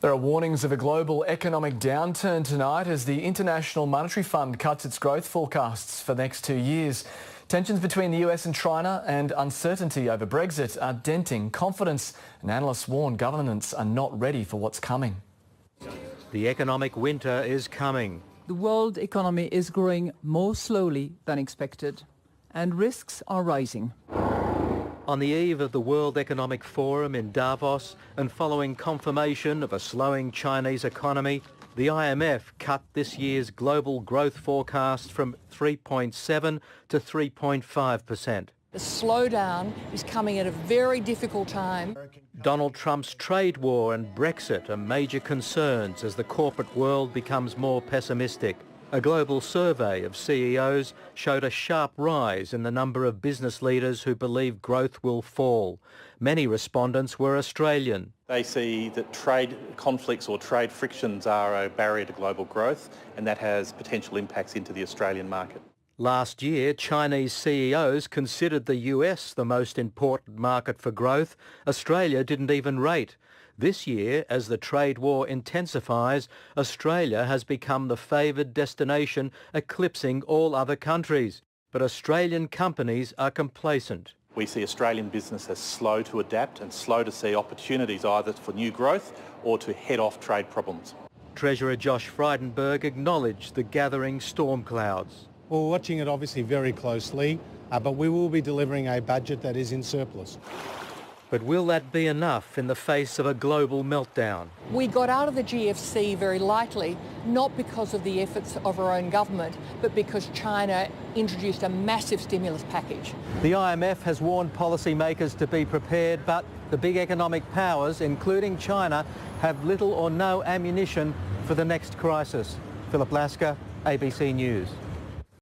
There are warnings of a global economic downturn tonight as the International Monetary Fund cuts its growth forecasts for the next 2 years. Tensions between the US and China and uncertainty over Brexit are denting confidence, and analysts warn governments are not ready for what's coming. The economic winter is coming. The world economy is growing more slowly than expected, and risks are rising. On the eve of the World Economic Forum in Davos and following confirmation of a slowing Chinese economy, the IMF cut this year's global growth forecast from 3.7 to 3.5%. The slowdown is coming at a very difficult time. Donald Trump's trade war and Brexit are major concerns as the corporate world becomes more pessimistic. A global survey of CEOs showed a sharp rise in the number of business leaders who believe growth will fall. Many respondents were Australian. They see that trade conflicts or trade frictions are a barrier to global growth, and that has potential impacts into the Australian market. Last year, Chinese CEOs considered the US the most important market for growth. Australia didn't even rate. This year, as the trade war intensifies, Australia has become the favoured destination, eclipsing all other countries. But Australian companies are complacent. We see Australian business as slow to adapt and slow to see opportunities either for new growth or to head off trade problems. Treasurer Josh Frydenberg acknowledged the gathering storm clouds. We're watching it obviously very closely, but we will be delivering a budget that is in surplus. But will that be enough in the face of a global meltdown? We got out of the GFC very lightly, not because of the efforts of our own government, but because China introduced a massive stimulus package. The IMF has warned policymakers to be prepared, but the big economic powers, including China, have little or no ammunition for the next crisis. Philip Lasker, ABC News.